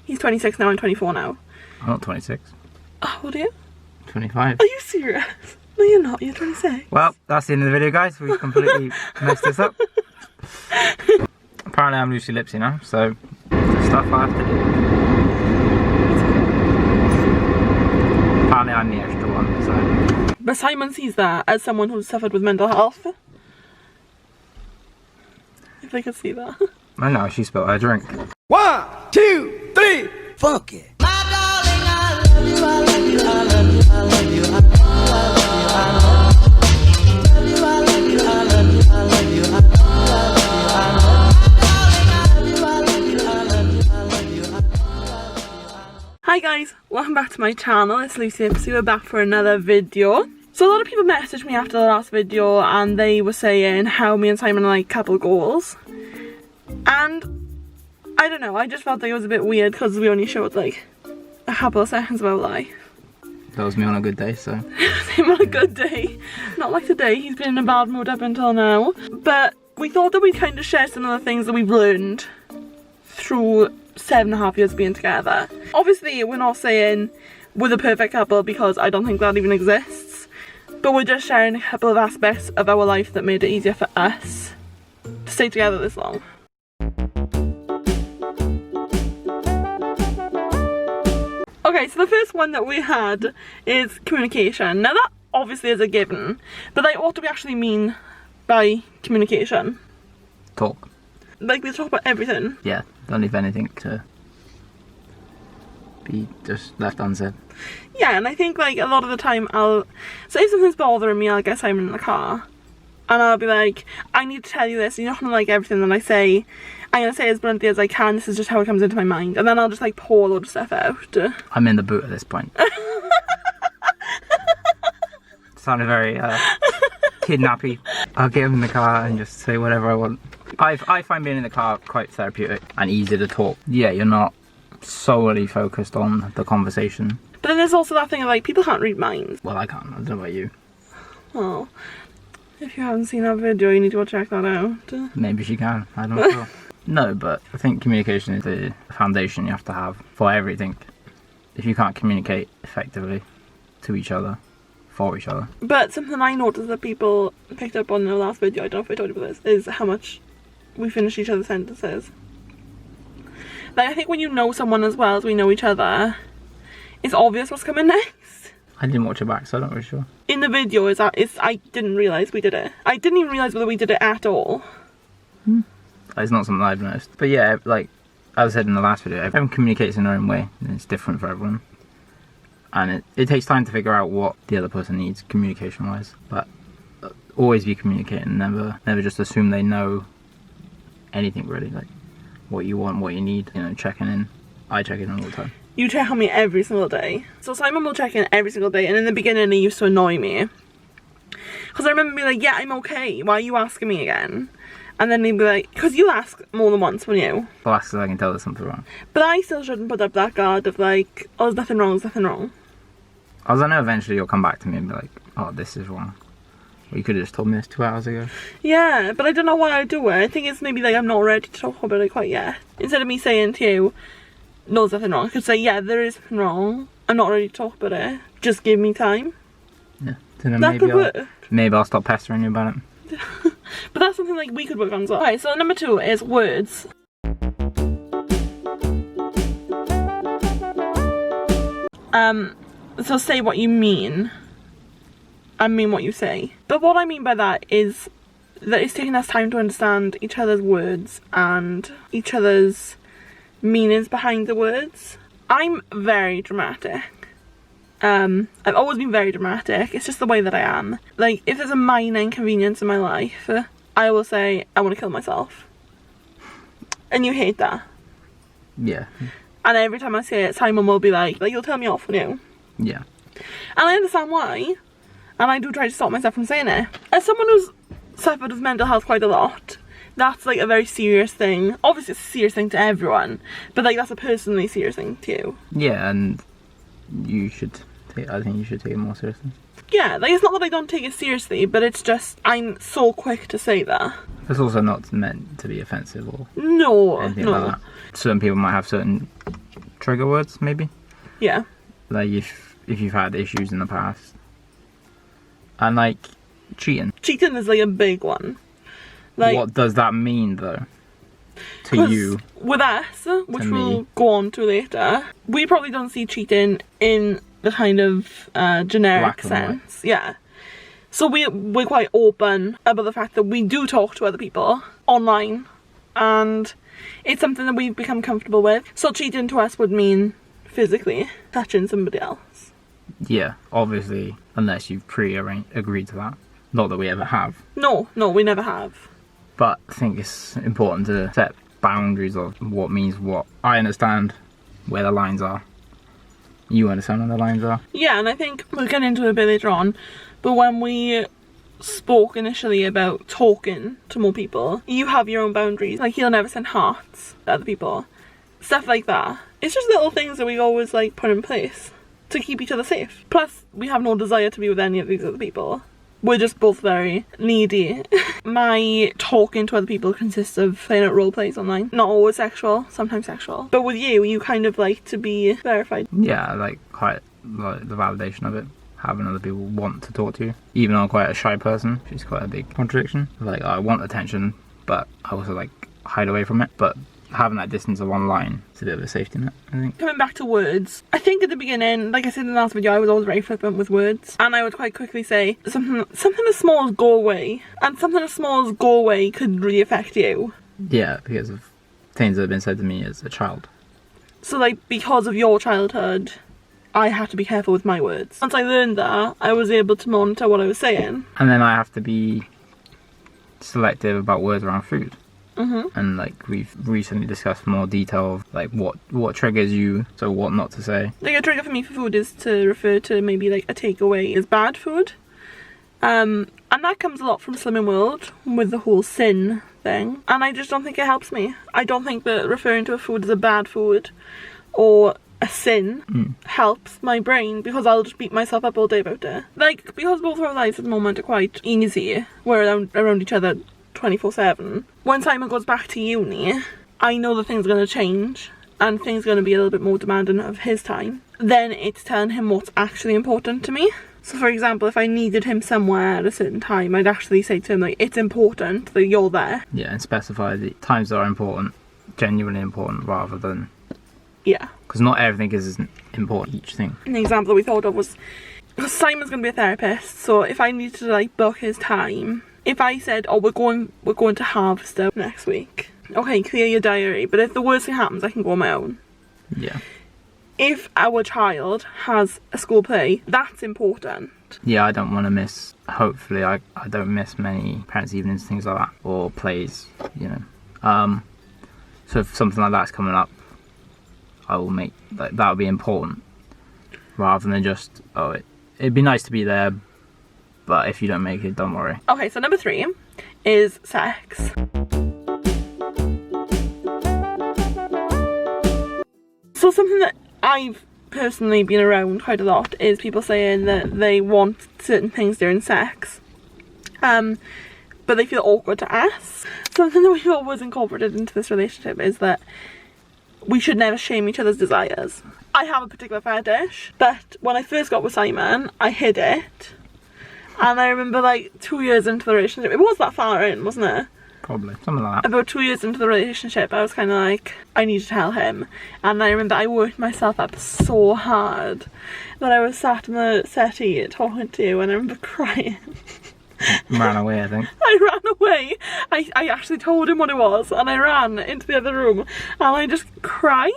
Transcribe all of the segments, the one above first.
He's 26 now, I'm 24 now. I'm not 26. Oh, what are you? 25. Are you serious? No, you're not. You're 26. Well, that's the end of the video, guys. We've completely messed this up. Apparently I'm Lucy Lipsy now, so stuff I have to do. Apparently I'm the extra one, so. But Simon sees that as someone who's suffered with mental health. If they could see that. I know, she spilled her drink. 1, 2, 3, fuck it. Hi guys, welcome back to my channel. It's Lucy Lipsy. We're back for another video. So a lot of people messaged me after the last video and they were saying how me and Simon are like couple goals. And I don't know, I just felt like it was a bit weird because we only showed like a couple of seconds of our life. That was me on a good day, so. Him on a good day. Not like today, he's been in a bad mood up until now. But we thought that we'd kind of share some of the things that we've learned through 7.5 years being together. Obviously, we're not saying we're the perfect couple because I don't think that even exists. But we're just sharing a couple of aspects of our life that made it easier for us to stay together this long. Okay, so the first one that we had is communication. Now that obviously is a given, but like what do we actually mean by communication? Talk. Like we talk about everything. Yeah, don't leave anything to be just left unsaid. Yeah, and I think like a lot of the time so if something's bothering me, I'll get Simon in the car and I'll be like, I need to tell you this, you're not gonna like everything that I say. I'm gonna say as bluntly as I can, this is just how it comes into my mind, and then I'll just like pour a load of stuff out. I'm in the boot at this point. Sounded very kidnappy. I'll get him in the car and just say whatever I want. I find being in the car quite therapeutic and easy to talk. Yeah, you're not solely focused on the conversation. But then there's also that thing of like, people can't read minds. Well, I can't. I don't know about you. Oh. If you haven't seen that video, you need to go check that out. Maybe she can. I don't know. No, but I think communication is the foundation you have to have for everything. If you can't communicate effectively to each other, for each other. But something I noticed that people picked up on in the last video, I don't know if I told you about this, is how much we finish each other's sentences. Like, I think when you know someone as well as we know each other, it's obvious what's coming next. I didn't watch it back, so I'm not really sure. In the video, I didn't realise we did it. I didn't even realise whether we did it at all. It's not something I've noticed. But yeah, like as I said in the last video, everyone communicates in their own way, and it's different for everyone. And it takes time to figure out what the other person needs communication-wise. But always be communicating, never just assume they know anything really, like what you want, what you need, you know, checking in. I check in all the time. You check on me every single day. So Simon will check in every single day, and in the beginning he used to annoy me. Because I remember being like, yeah, I'm okay, why are you asking me again? And then he'd be like, because you ask more than once, wouldn't you? Well, ask because I can tell there's something wrong. But I still shouldn't put up that guard of like, oh, there's nothing wrong, there's nothing wrong. As I know eventually you'll come back to me and be like, oh, this is wrong. Well, you could have just told me this 2 hours ago. Yeah, but I don't know why I do it. I think it's maybe like I'm not ready to talk about it quite yet. Instead of me saying to you, no, there's nothing wrong, I could say, yeah, there is something wrong. I'm not ready to talk about it. Just give me time. Yeah, then that could work. Maybe I'll stop pestering you about it. But that's something like we could work on as well. Alright, so number 2 is words. So say what you mean and mean what you say. But what I mean by that is that it's taking us time to understand each other's words and each other's meanings behind the words. I'm very dramatic. I've always been very dramatic. It's just the way that I am. Like, if there's a minor inconvenience in my life, I will say, I want to kill myself. And you hate that. Yeah. And every time I say it, Simon will be like, you'll tell me off, won't you? Yeah. And I understand why. And I do try to stop myself from saying it. As someone who's suffered with mental health quite a lot, that's like a very serious thing. Obviously it's a serious thing to everyone, but like that's a personally serious thing to you. Yeah, and you should I think you should take it more seriously. Yeah, like it's not that I don't take it seriously, but it's just I'm so quick to say that. It's also not meant to be offensive or anything like that. Certain people might have certain trigger words, maybe. Yeah. Like if you've had issues in the past. And like cheating. Cheating is like a big one. Like, what does that mean though? To 'cause you? with us, which To we'll me. go on to later, we probably don't see cheating in the kind of generic Black and white. sense. Yeah. So we're quite open about the fact that we do talk to other people online, and it's something that we've become comfortable with. So cheating to us would mean physically touching somebody else. Yeah, obviously, unless you've agreed to that. Not that we ever have. No, we never have. But I think it's important to set boundaries of what means what. I understand where the lines are. You understand where the lines are. Yeah, and I think we'll get into it a bit later on, but when we spoke initially about talking to more people, you have your own boundaries. Like, you'll never send hearts to other people. Stuff like that. It's just little things that we always like put in place to keep each other safe. Plus, we have no desire to be with any of these other people. We're just both very needy. My talking to other people consists of playing out role plays online. Not always sexual, sometimes sexual. But with you kind of like to be verified. Yeah, I like quite like the validation of it. Having other people want to talk to you. Even though I'm quite a shy person, which is quite a big contradiction. Like, I want attention, but I also like hide away from it. But having that distance of online is a bit of a safety net, I think. Coming back to words, I think at the beginning, like I said in the last video, I was always very flippant with words, and I would quite quickly say something as small as go away, and something as small as go away could really affect you. Yeah, because of things that have been said to me as a child. So like, because of your childhood, I had to be careful with my words. Once I learned that, I was able to monitor what I was saying. And then I have to be selective about words around food. Mm-hmm. And like, we've recently discussed more detail of like what triggers you, so what not to say. Like, a trigger for me for food is to refer to maybe like a takeaway as bad food. And that comes a lot from Slimming World with the whole sin thing. And I just don't think it helps me. I don't think that referring to a food as a bad food or a sin helps my brain, because I'll just beat myself up all day about it. Like, because both our lives at the moment are quite easy, we're around each other 24/7. When Simon goes back to uni, I know that things are going to change and things are going to be a little bit more demanding of his time. Then it's telling him what's actually important to me. So for example, if I needed him somewhere at a certain time, I'd actually say to him, like, it's important that you're there. Yeah, and specify the times that are important, genuinely important, rather than... Yeah. Because not everything is important, each thing. An example that we thought of was, because Simon's going to be a therapist, so if I needed to like book his time, if I said, oh, we're going to Harvester next week, okay, clear your diary, but if the worst thing happens, I can go on my own. Yeah. If our child has a school play, that's important. Yeah, I don't want to miss, hopefully I don't miss many parents' evenings, things like that, or plays, you know. So if something like that's coming up, I will make, like, that would be important, rather than just, oh, it'd be nice to be there, but if you don't make it, don't worry. Okay, so number 3 is sex. So something that I've personally been around quite a lot is people saying that they want certain things during sex, but they feel awkward to ask. Something that we've always incorporated into this relationship is that we should never shame each other's desires. I have a particular fetish, but when I first got with Simon, I hid it. And I remember like 2 years into the relationship, it was that far in, wasn't it? Probably, something like that. About 2 years into the relationship, I was kind of like, I need to tell him. And I remember I worked myself up so hard that I was sat in the settee talking to you, and I remember crying. Ran away, I think. I ran away. I actually told him what it was, and I ran into the other room, and I just cried.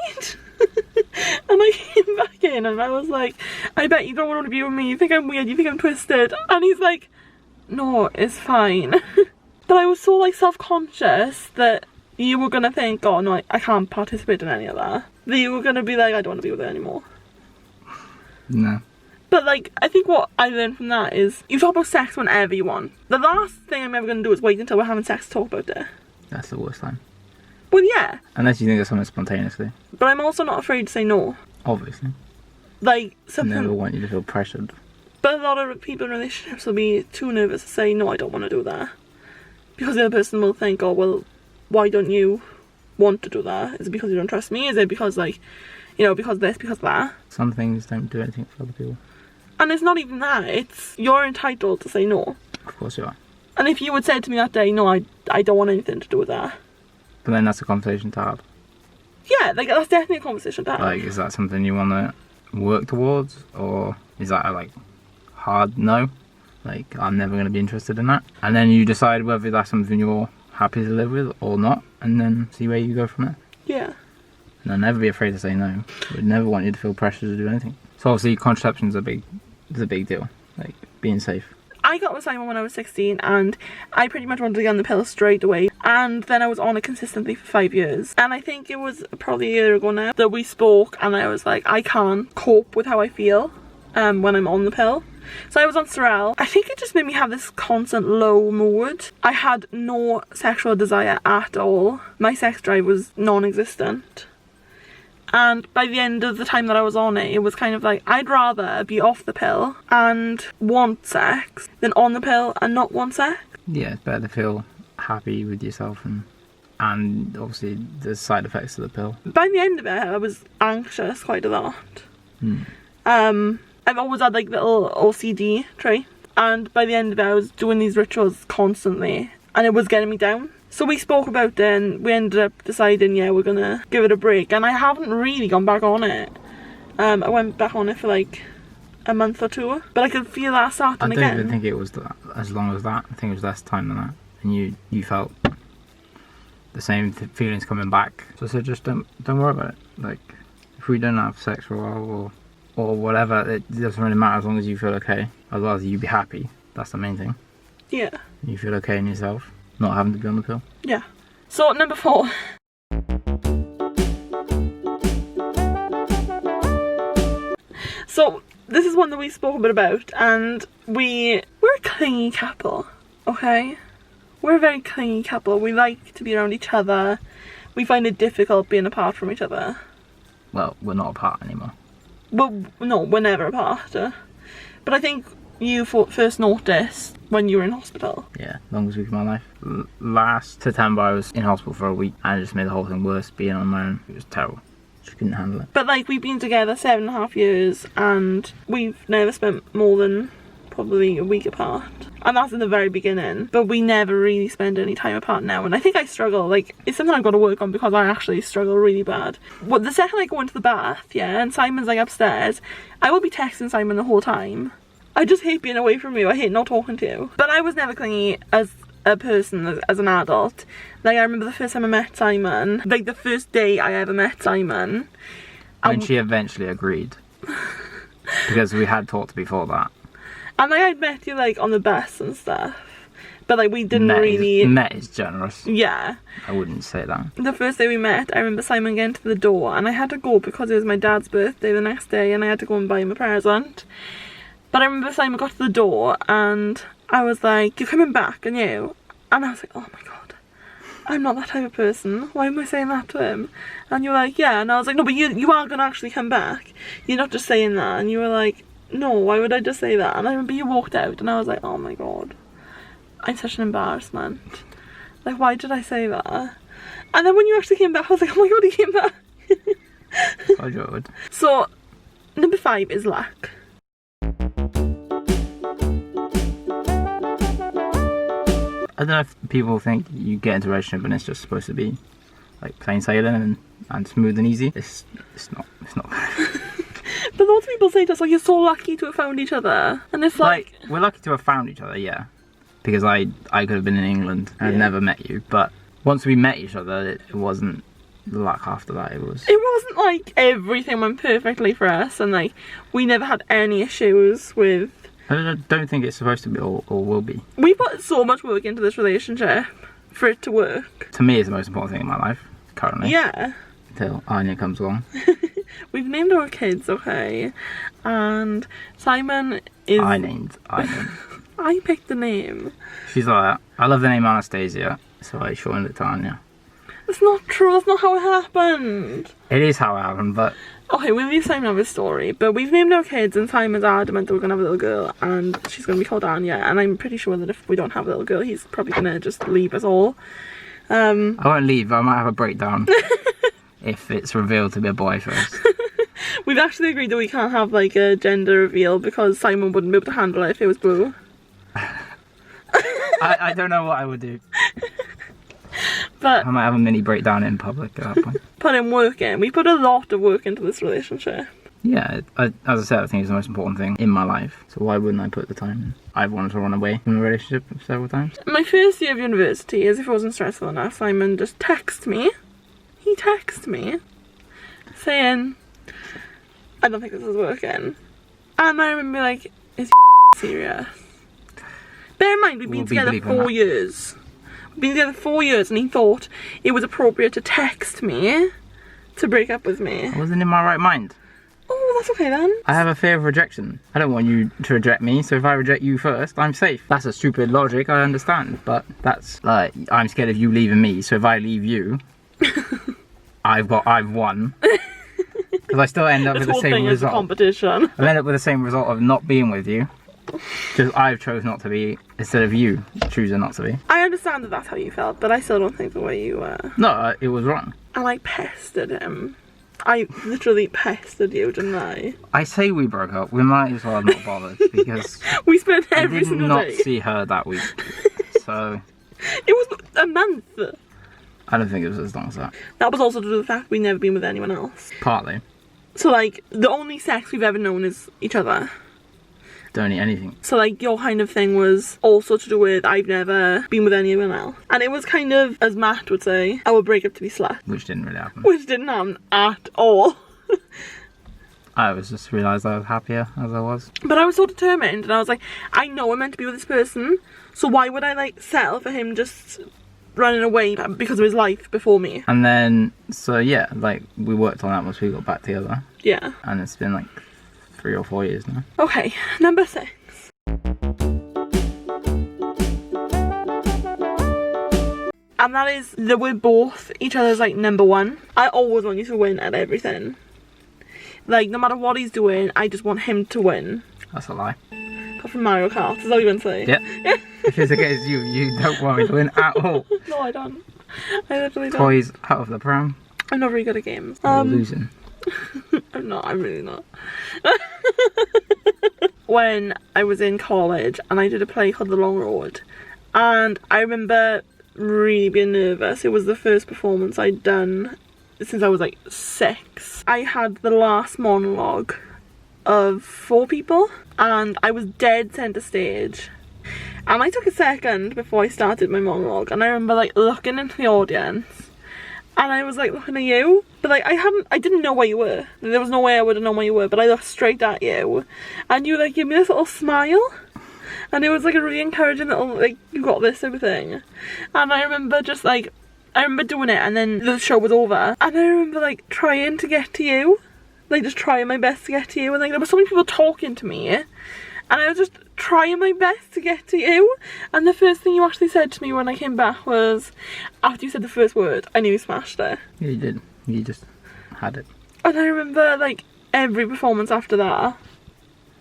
And I came back in, and I was like, I bet you don't want to be with me, you think I'm weird, you think I'm twisted. And he's like, no, it's fine. But I was so like self-conscious that you were gonna think, oh no, I can't participate in any of that. That you were gonna be like, I don't want to be with her anymore. No. But like, I think what I learned from that is, you talk about sex whenever you want. The last thing I'm ever gonna do is wait until we're having sex to talk about it. That's the worst time. Well, yeah. Unless you think of something spontaneously. But I'm also not afraid to say no. Obviously. Like, I something... never want you to feel pressured. But a lot of people in relationships will be too nervous to say, no, I don't want to do that. Because the other person will think, oh, well, why don't you want to do that? Is it because you don't trust me? Is it because, like, you know, because of this, because of that. Some things don't do anything for other people. And it's not even that, it's you're entitled to say no. Of course you are. And if you had said to me that day, no, I don't want anything to do with that. But then that's a conversation to have. Yeah, like, that's definitely a conversation to have. Like, is that something you want to work towards? Or is that a, like, hard no? Like, I'm never going to be interested in that. And then you decide whether that's something you're happy to live with or not. And then see where you go from there. Yeah. And I'll never be afraid to say no. We'd never want you to feel pressure to do anything. So obviously contraception's a big deal. Like, being safe. I got with Simon when I was 16 and I pretty much wanted to get on the pill straight away, and then I was on it consistently for 5 years, and I think it was probably a year ago now that we spoke and I was like, I can't cope with how I feel when I'm on the pill. So I was on Sorrel. I think it just made me have this constant low mood. I had no sexual desire at all. My sex drive was non-existent. And by the end of the time that I was on it, it was kind of like, I'd rather be off the pill and want sex than on the pill and not want sex. Yeah, it's better to feel happy with yourself and obviously the side effects of the pill. By the end of it, I was anxious quite a lot. I've always had like little OCD trait, and by the end of it I was doing these rituals constantly and it was getting me down. So we spoke about it and we ended up deciding, yeah, we're gonna give it a break, and I haven't really gone back on it. I went back on it for like a month or two, but I could feel that starting again. I don't even think it was as long as that. I think it was less time than that, and you felt the same feelings coming back. So I said, just don't worry about it. Like, if we don't have sex for a while or whatever, it doesn't really matter as long as you feel okay. I'd rather you be happy. That's the main thing. Yeah. You feel okay in yourself, not having to be on the pill. Yeah. So number 4. So this is one that we spoke a bit about, and we're a clingy couple, okay? We're a very clingy couple. We like to be around each other. We find it difficult being apart from each other. Well, we're not apart anymore. Well, no, we're never apart. But I think you first noticed when you were in hospital. Yeah, longest week of my life. Last September I was in hospital for a week, and it just made the whole thing worse being on my own. It was terrible. Just couldn't handle it. But like, we've been together 7.5 years and we've never spent more than probably a week apart. And that's in the very beginning. But we never really spend any time apart now. And I think I struggle. Like, it's something I've got to work on because I actually struggle really bad. Well, the second I go into the bath, yeah, and Simon's like upstairs, I will be texting Simon the whole time. I just hate being away from you. I hate not talking to you. But I was never clingy as a person, as an adult. Like, I remember the first time I met Simon, like the first day I ever met Simon. When she eventually agreed. Because we had talked before that. And like, I'd met you like on the bus and stuff. But like, we didn't really... Met is generous. Yeah. I wouldn't say that. The first day we met, I remember Simon getting to the door and I had to go because it was my dad's birthday the next day and I had to go and buy him a present. But I remember Simon got to the door and I was like, you're coming back, aren't you? And I was like, oh my god, I'm not that type of person. Why am I saying that to him? And you were like, yeah. And I was like, no, but you are going to actually come back. You're not just saying that. And you were like, no, why would I just say that? And I remember you walked out and I was like, oh my god, I'm such an embarrassment. Like, why did I say that? And then when you actually came back, I was like, oh my god, he came back. I would. So, number 5 is luck. I don't know if people think you get into a relationship and it's just supposed to be like plain sailing and smooth and easy. It's not. But lots of people say to us, like, you're so lucky to have found each other. And it's like we're lucky to have found each other, yeah. Because I could have been in England and I'd never met you. But once we met each other, it wasn't luck after that. It wasn't like everything went perfectly for us and like we never had any issues with... I don't think it's supposed to be or will be. We put so much work into this relationship for it to work. To me, it's the most important thing in my life, currently. Yeah. Until Anya comes along. We've named our kids, okay? And Simon is... I named Anya. I picked the name. She's like, I love the name Anastasia, so I shortened it to Anya. That's not true, that's not how it happened. It is how it happened, but... Okay, we'll leave Simon have his story, but we've named our kids and Simon's adamant that we're going to have a little girl and she's going to be called Anya, and I'm pretty sure that if we don't have a little girl, he's probably going to just leave us all. I won't leave, I might have a breakdown if it's revealed to be a boy first. We've actually agreed that we can't have like a gender reveal because Simon wouldn't be able to handle it if it was blue. I don't know what I would do. But I might have a mini breakdown in public at that point. put in work in. We put a lot of work into this relationship. Yeah, as I said, I think it's the most important thing in my life. So why wouldn't I put the time in? I've wanted to run away from a relationship several times. My first year of university, as if it wasn't stressful enough, Simon just texted me. He texted me saying, I don't think this is working. And I remember like, is he serious? Bear in mind, we've been together 4 years. We've been together 4 years and he thought it was appropriate to text me to break up with me. I wasn't in my right mind. Oh, that's okay then. I have a fear of rejection. I don't want you to reject me, so if I reject you first, I'm safe. That's a stupid logic, I understand, but that's like, I'm scared of you leaving me, so if I leave you, I've won. Because I still end up with the same result. This whole thing is a competition. I end up with the same result of not being with you. Because I've chose not to be, instead of you choosing not to be. I understand that that's how you felt, but I still don't think the way you were. No, it was wrong. And I pestered him. I literally pestered you, didn't I? I say we broke up, we might as well not bother, because we spent I every did single not day. see her that week. So It was a month. I don't think it was as long as that. That was also due to the fact we'd never been with anyone else. Partly. So like, the only sex we've ever known is each other. Don't eat anything. So like, your kind of thing was also to do with I've never been with anyone else. And it was kind of, as Matt would say, our breakup to be slut. Which didn't really happen. Which didn't happen at all. I was just realised I was happier as I was. But I was so determined and I was like, I know I'm meant to be with this person, so why would I like settle for him just running away because of his life before me? And then, so yeah, like we worked on that once we got back together. Yeah. And it's been like 3 or 4 years now. Okay, number 6. And that is that we're both each other's like number one. I always want you to win at everything. Like, no matter what he's doing, I just want him to win. That's a lie. Apart from Mario Kart, is that what you want to say? Yeah. If it's against you, you don't want me to win at all. No, I don't. I literally don't. Toys out of the pram. I'm not very good at games. You're losing. I'm not, I'm really not. When I was in college and I did a play called The Long Road, and I remember really being nervous. It was the first performance I'd done since I was like 6. I had the last monologue of 4 people and I was dead centre stage. And I took a second before I started my monologue and I remember like looking into the audience and I was like looking at you, but like I didn't know where you were. There was no way I would have known where you were, but I looked straight at you and you like gave me this little smile and it was like a really encouraging little like, you got this sort of thing. And I remember just like, I remember doing it and then the show was over and I remember like trying to get to you, like just trying my best to get to you, and like there were so many people talking to me and I was just trying my best to get to you, and the first thing you actually said to me when I came back was, after you said the first word, I knew you smashed it. Yeah, you did. You just had it. And I remember like every performance after that,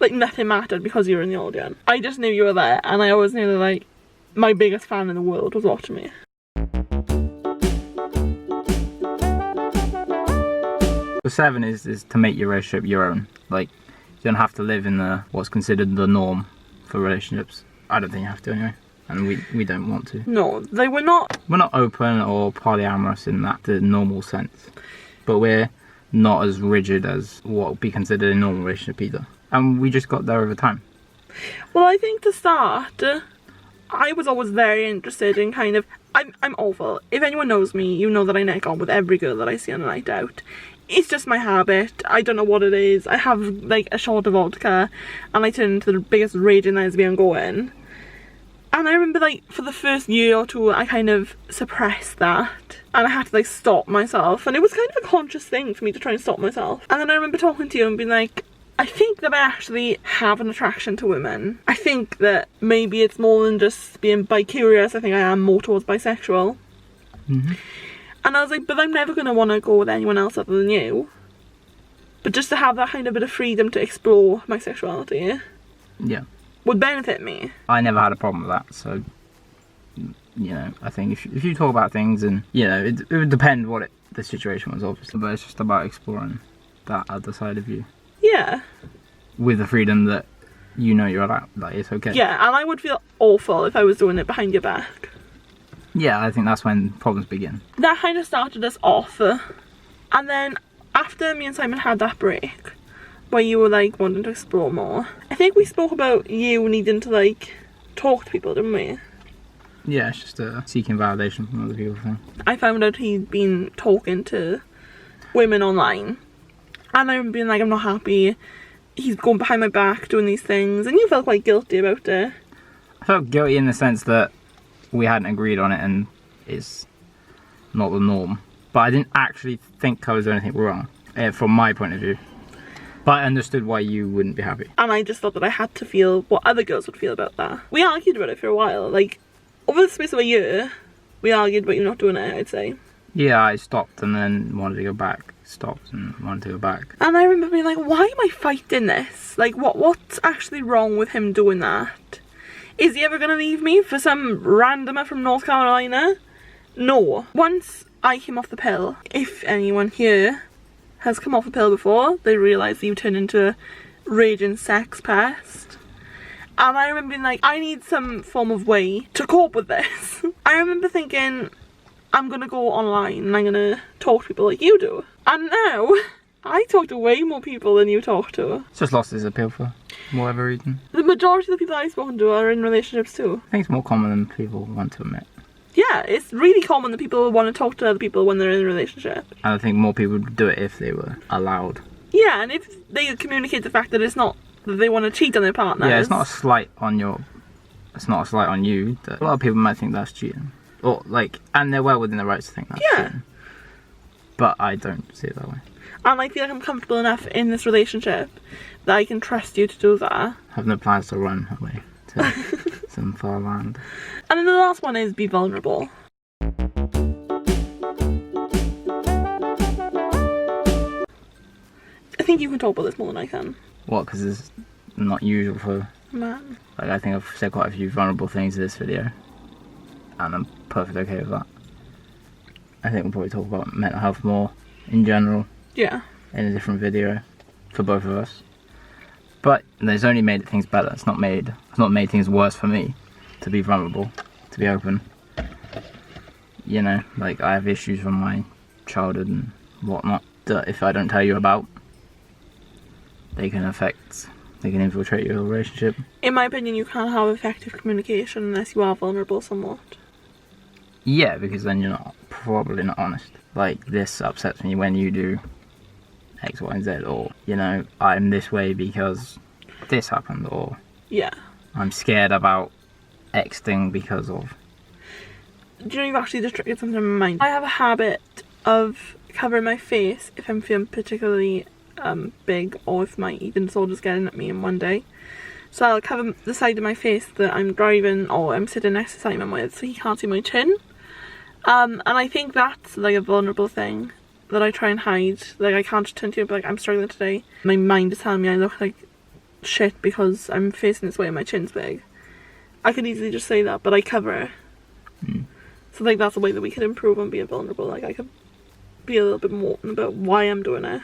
like nothing mattered because you were in the audience. I just knew you were there and I always knew that like my biggest fan in the world was watching me. The 7 is to make your relationship your own. Like, you don't have to live in the what's considered the norm for relationships. I don't think you have to anyway, and we don't want to. No, they were not. We're not open or polyamorous in that the normal sense, but we're not as rigid as what would be considered a normal relationship either. And we just got there over time. Well, I think to start, I was always very interested in kind of, I'm awful. If anyone knows me, you know that I neck on with every girl that I see on a night out. It's just my habit. I don't know what it is. I have like a shot of vodka and I turn into the biggest raging lesbian going. And I remember like for the first year or 2 I kind of suppressed that and I had to like stop myself, and it was kind of a conscious thing for me to try and stop myself. And then I remember talking to you and being like, I think that I actually have an attraction to women. I think that maybe it's more than just being bi-curious. I think I am more towards bisexual. Mm-hmm. And I was like, but I'm never going to want to go with anyone else other than you. But just to have that kind of bit of freedom to explore my sexuality, Yeah. would benefit me. I never had a problem with that, so, you know, I think if you talk about things and, you know, it would depend what the situation was, obviously, but it's just about exploring that other side of you Yeah. with the freedom that you know you're allowed. Like, it's okay. Yeah, and I would feel awful if I was doing it behind your back. Yeah, I think that's when problems begin. That kind of started us off. And then after me and Simon had that break, where you were like wanting to explore more, I think we spoke about you needing to like talk to people, didn't we? Yeah, it's just a seeking validation from other people thing. I found out he'd been talking to women online, and I remember being like, I'm not happy, he's going behind my back doing these things, and you felt quite guilty about it. I felt guilty in the sense that we hadn't agreed on it and it's not the norm. But I didn't actually think I was doing anything wrong, from my point of view. But I understood why you wouldn't be happy. And I just thought that I had to feel what other girls would feel about that. We argued about it for a while, like, over the space of a year, we argued about you not doing it, I'd say. Yeah, I stopped and then wanted to go back. Stopped and wanted to go back. And I remember being like, why am I fighting this? Like, what's actually wrong with him doing that? Is he ever going to leave me for some randomer from North Carolina? No. Once I came off the pill, if anyone here has come off the pill before, they realise that you turn into a raging sex pest. And I remember being like, I need some form of way to cope with this. I remember thinking, I'm going to go online and I'm going to talk to people like you do. And now, I talk to way more people than you talk to. It's just lost its appeal for whatever reason. The majority of the people I've spoken to are in relationships too. I think it's more common than people want to admit. Yeah, it's really common that people want to talk to other people when they're in a relationship. And I think more people would do it if they were allowed. Yeah, and if they communicate the fact that it's not that they want to cheat on their partners. Yeah, it's not a slight on you. That a lot of people might think that's cheating. Or like, and they're well within their rights to think that's cheating. But I don't see it that way. And I feel like I'm comfortable enough in this relationship that I can trust you to do that. I have no plans to run away to some far land. And then the last one is be vulnerable. I think you can talk about this more than I can. What, because it's not usual for... Man. Like, I think I've said quite a few vulnerable things in this video. And I'm perfectly okay with that. I think we'll probably talk about mental health more in general. Yeah. In a different video for both of us. But it's only made things better. It's not made things worse for me to be vulnerable, to be open. You know, like I have issues from my childhood and whatnot that if I don't tell you about, they can infiltrate your relationship. In my opinion, you can't have effective communication unless you are vulnerable somewhat. Yeah, because then you're probably not honest. Like, this upsets me when you do X, Y, and Z, or, you know, I'm this way because this happened, or yeah, I'm scared about X thing because of... Do you know, you've actually just triggered something in my mind. I have a habit of covering my face if I'm feeling particularly big, or if my eating disorder's getting at me in one day. So I'll cover the side of my face that I'm driving or I'm sitting next to Simon with so he can't see my chin. And I think that's like a vulnerable thing that I try and hide. Like, I can't just turn to you and be like, I'm struggling today. My mind is telling me I look like shit because I'm facing this way and my chin's big. I could easily just say that, but I cover it. So like that's a way that we could improve on being vulnerable. Like, I could be a little bit more open about why I'm doing it.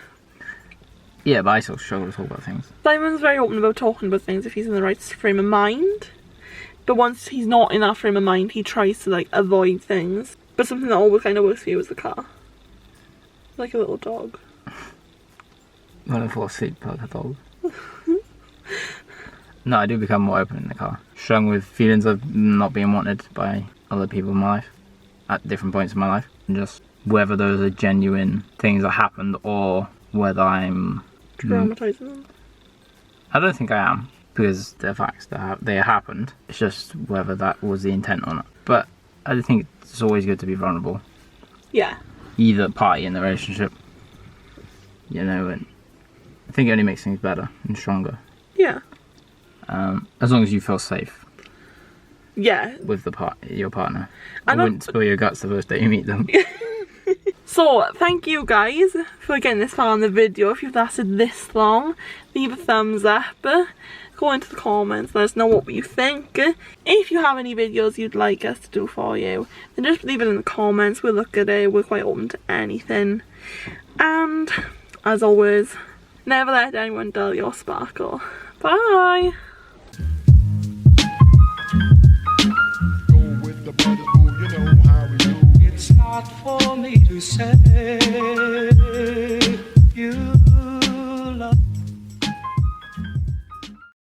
Yeah, but I still struggle to talk about things. Simon's very open about talking about things if he's in the right frame of mind. But once he's not in that frame of mind, he tries to like avoid things. But something that always kind of works for you is the car. Like a little dog. When I fall asleep like a dog. No, I do become more open in the car. Strung with feelings of not being wanted by other people in my life. At different points in my life. And just whether those are genuine things that happened or whether I'm... Traumatising them. I don't think I am. Because they're facts. They happened. It's just whether that was the intent or not. But I think it's always good to be vulnerable. Yeah. Either party in the relationship. You know, and I think it only makes things better and stronger. Yeah. As long as you feel safe. Yeah. With your partner. I wouldn't spill your guts the first day you meet them. So, thank you guys for getting this far in the video. If you've lasted this long, leave a thumbs up. Go into the comments, let us know what you think. If you have any videos you'd like us to do for you, then just leave it in the comments. We'll look at it. We're quite open to anything. And as always, never let anyone dull your sparkle. Bye. It's not for me to say.